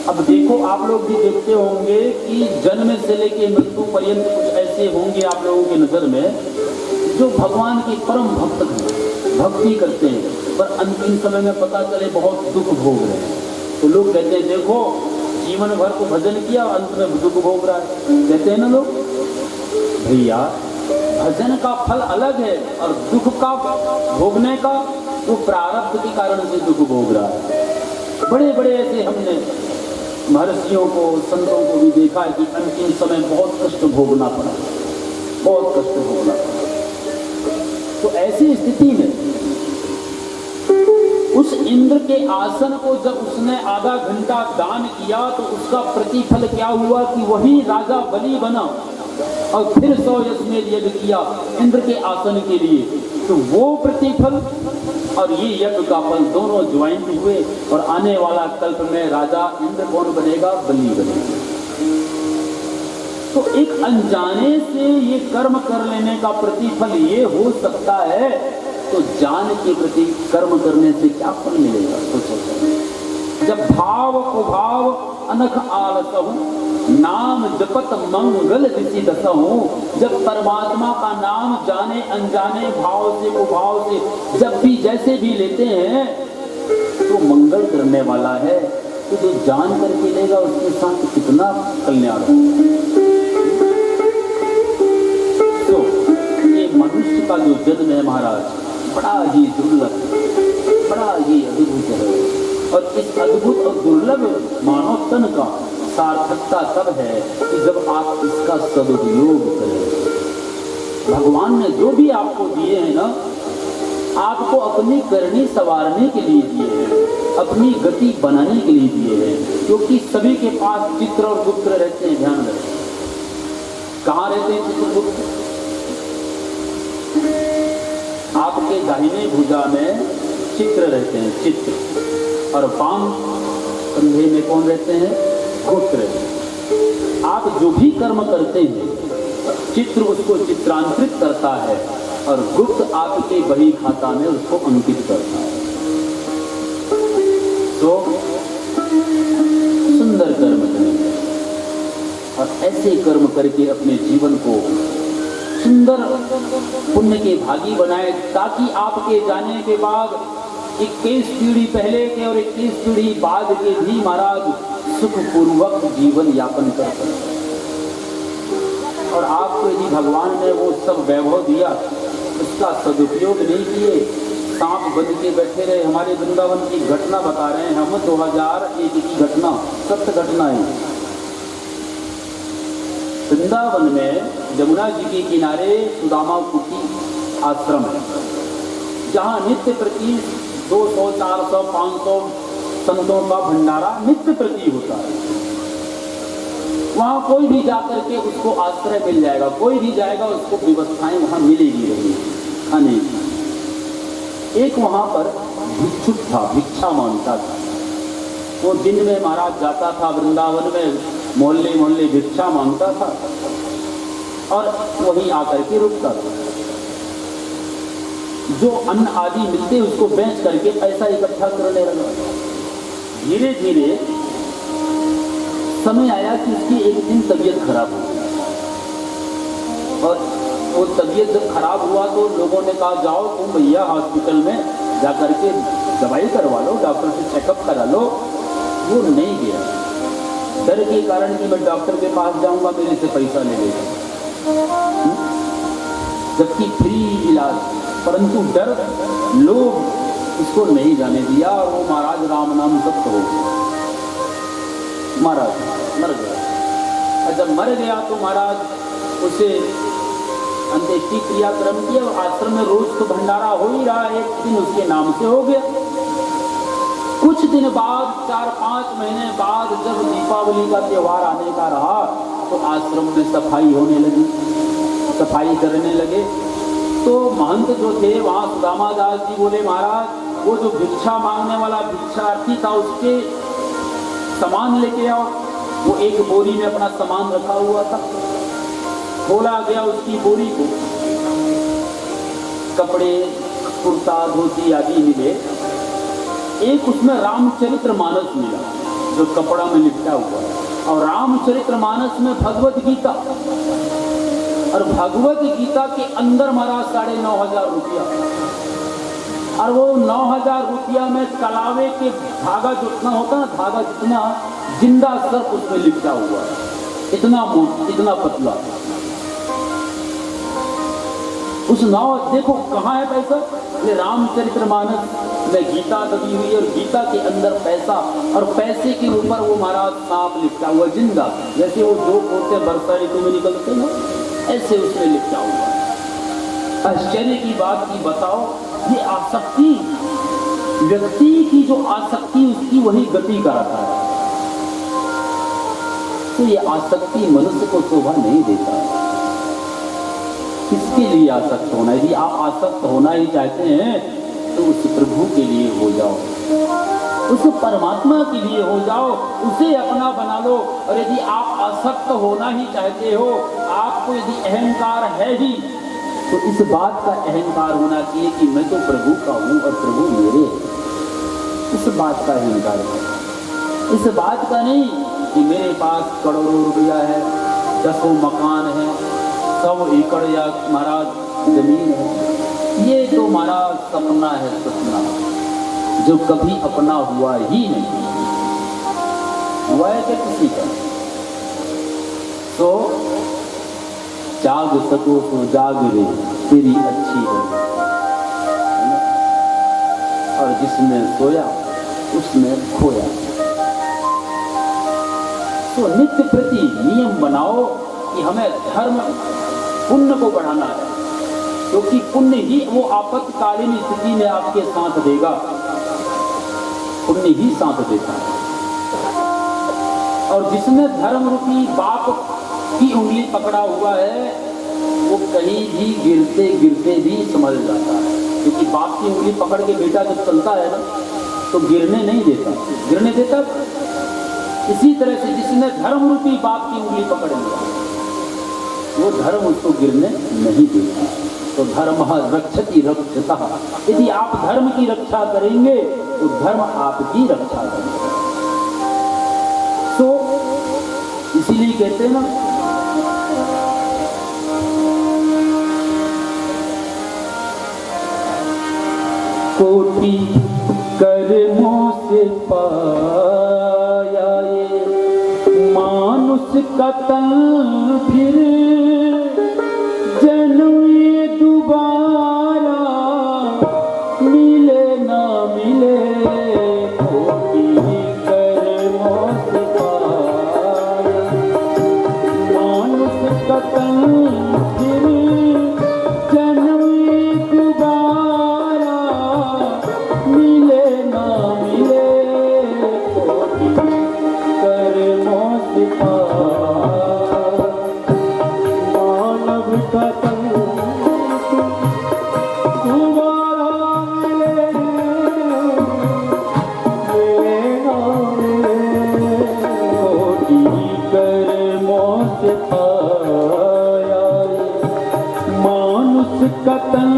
अब देखो, आप लोग भी देखते होंगे कि जन्म से लेके मृत्यु पर्यंत कुछ ऐसे होंगे आप लोगों की नजर में जो भगवान के परम भक्त हैं, भक्ति करते हैं, पर अंतिम समय में पता चले बहुत दुख भोग रहे हैं। तो लोग कहते हैं देखो, जीवन भर तो भजन किया और अंत में दुख भोग रहा है। कहते हैं ना लोग, भैया भजन का फल अलग है और दुख का भोगने का वो प्रारब्ध के कारण से दुख भोग रहा है। बड़े बड़े ऐसे हमने महर्षियों को, संतों को भी देखा है कि अंतिम समय बहुत कष्ट भोगना पड़ा, बहुत कष्ट भोगना पड़ा। तो ऐसी स्थिति में उस इंद्र के आसन को जब उसने आधा घंटा दान किया तो उसका प्रतिफल क्या हुआ कि वही राजा बलि बना और फिर 100 अश्वमेध यज्ञ किया इंद्र के आसन के लिए। तो वो प्रतिफल और ये यज्ञ का फल दोनों ज्वाइंट हुए और आने वाला कल्प में राजा इंद्र कौन बनेगा? बलि बनेगा। तो एक अनजाने से ये कर्म कर लेने का प्रतिफल ये हो सकता है, तो जान के प्रति कर्म करने से क्या फल मिलेगा? सोचो। जब भाव कुभाव अनख आलसहु नाम जपत मंगल दिशि दसहु, जब परमात्मा का नाम जाने अनजाने भाव से कुभाव से जब भी जैसे भी लेते हैं तो मंगल करने वाला है। तो जो जान करके लेगा उसके साथ कितना कल्याण होगा। तो ये मनुष्य का जो जन्म है महाराज बड़ा ही दुर्लभ, बड़ा ही अद्भुत है। और इस अद्भुत और दुर्लभ मानव तन का सार्थकता तब है कि जब आप इसका सदुपयोग करें। भगवान ने जो भी आपको दिए हैं ना, आपको अपनी करनी संवारने के लिए दिए हैं, अपनी गति बनाने के लिए दिए हैं। क्योंकि सभी के पास चित्र और गुप्त रहते हैं, ध्यान रखें। कहाँ रहते हैं चित्रगुप्त? आपके दाहिने भुजा में चित्र रहते हैं, चित्र, और बाम कंधे में कौन रहते हैं? गुप्त रहते हैं। आप जो भी कर्म करते हैं चित्र उसको चित्रांतरित करता है और गुप्त आपके बही खाता में उसको अंकित करता है। तो सुंदर कर्म करें और ऐसे कर्म करके अपने जीवन को सुंदर पुण्य के भागी बनाए, ताकि आपके जाने के बाद 21 पीढ़ी पहले के और 21 पीढ़ी बाद के भी महाराज सुखपूर्वक जीवन यापन कर सकते। और आपको यदि भगवान ने वो सब वैभव दिया, उसका सदुपयोग नहीं किए, सांप बन के बैठे रहे। हमारे वृंदावन की घटना बता रहे हैं हम, 2001 की घटना, सत्य घटना है। वृंदावन में यमुना जी के किनारे सुदामा कुटी आश्रम है, जहाँ नित्य प्रति 200, 400, 500 संतों का भंडारा नित्य प्रति होता है। वहाँ कोई भी जाकर के उसको आश्रय मिल जाएगा, कोई भी जाएगा उसको व्यवस्थाएं वहाँ मिलेगी रही खाने की। एक वहाँ पर भिक्षुक था, भिक्षा मांगता था। वो दिन में महाराज जाता था वृंदावन में, मोहल्ले मोहल्ले भिक्षा मांगता था और वहीं आकर के रुकता था। जो अन्न आदि मिलते उसको बेच करके पैसा इकट्ठा करने लगा। धीरे धीरे समय आया कि उसकी एक दिन तबीयत खराब हो गई और वो तबीयत जब खराब हुआ तो लोगों ने कहा जाओ तुम भैया हॉस्पिटल में जाकर के दवाई करवा लो, डॉक्टर से चेकअप करा लो। वो नहीं गया, डर के कारण कि मैं डॉक्टर के पास जाऊंगा मेरे से पैसा ले लेगा, जबकि फ्री इलाज। परंतु डर लोग इसको नहीं जाने दिया और वो महाराज राम नाम जप हो गया। महाराज मर गया और जब मर गया तो महाराज उसे अंत्येष्टि क्रियाक्रम किया और आश्रम में रोज तो भंडारा हो ही रहा, एक दिन उसके नाम से हो गया। कुछ दिन बाद 4-5 महीने बाद जब दीपावली का त्योहार आने का रहा तो आश्रम में सफाई होने लगी, सफाई करने लगे। तो महंत जो थे वहाँ सुदामा दास जी बोले महाराज वो जो भिक्षा मांगने वाला भिक्षार्थी था उसके सामान लेके आओ। वो एक बोरी में अपना सामान रखा हुआ था, खोला गया उसकी बोरी को, कपड़े कुर्ता धोती आदि मिले। एक उसमें रामचरित्र मानस मिला, जो कपड़ा में लिपटा हुआ है। और रामचरितमानस में भगवत गीता, और भगवत गीता के अंदर महाराज 9,500 रुपया, और वो 9,000 रुपया में कलावे के धागा जितना होता ना, धागा जितना जिंदा सर्प उसमें लिपटा हुआ है, इतना इतना पतला। उस नाव देखो कहाँ है पैसा, ये रामचरितमानस में गीता दबी हुई और गीता के अंदर पैसा, और पैसे के ऊपर वो महाराज सांप लिपटा हुआ जिंदा, जैसे वो दो पोते बरसा ऋतु में निकलते ना, ऐसे उसमें लिपटा हुआ है। आश्चर्य की बात की बताओ, ये आसक्ति, व्यक्ति की जो आसक्ति उसकी वही गति कराता है। तो ये आसक्ति मनुष्य को शोभा नहीं देता है। किसके लिए आसक्त होना? यदि आप आसक्त होना ही चाहते हैं तो उस प्रभु के लिए हो जाओ, उस परमात्मा के लिए हो जाओ, उसे अपना बना लो। और यदि आप आसक्त होना ही चाहते हो, आपको यदि अहंकार है ही, तो इस बात का अहंकार होना चाहिए कि मैं तो प्रभु का हूं और प्रभु मेरे है। इस बात का अहंकार है, इस बात का नहीं कि मेरे पास करोड़ों रुपया है, 10 मकान है, 100 एकड़ या महाराज जमीन है। ये तो महाराज सपना है, सपना जो कभी अपना हुआ ही नहीं। हुआ है क्या किसी का? तो जाग सको तो जाग रे, तेरी अच्छी है, और जिसमें सोया उसमें खोया। तो नित्य प्रति नियम बनाओ कि हमें धर्म पुण्य को बढ़ाना है, क्योंकि पुण्य ही वो आपातकालीन स्थिति में आपके साथ देगा, पुण्य ही साथ देता है। और जिसने धर्म रूपी बाप की उंगली पकड़ा हुआ है, वो कहीं भी गिरते गिरते भी संभल जाता है, क्योंकि बाप की उंगली पकड़ के बेटा जब चलता है ना, तो गिरने नहीं देता, गिरने देता। इसी तरह से जिसने धर्म रूपी बाप की उंगली पकड़ लिया, वो धर्म उसको गिरने नहीं देता। तो धर्म रक्षति रक्षतः, यदि आप धर्म की रक्षा करेंगे तो धर्म आपकी रक्षा करेगा। तो इसीलिए कहते हैं ना, कोटि कर्मों से पाया ये मानुष का तन, फिर जन्म ये दोबारा मिले ना मिले। कोटि कर्मों से पाया मानुष का तन, फिर जन्म ये दोबारा मिले ना मिले। कोटि कर्मों से मानव का तन दोबारा मिले ना मिले। कोटि कर्मों से पाया मानुष का तन,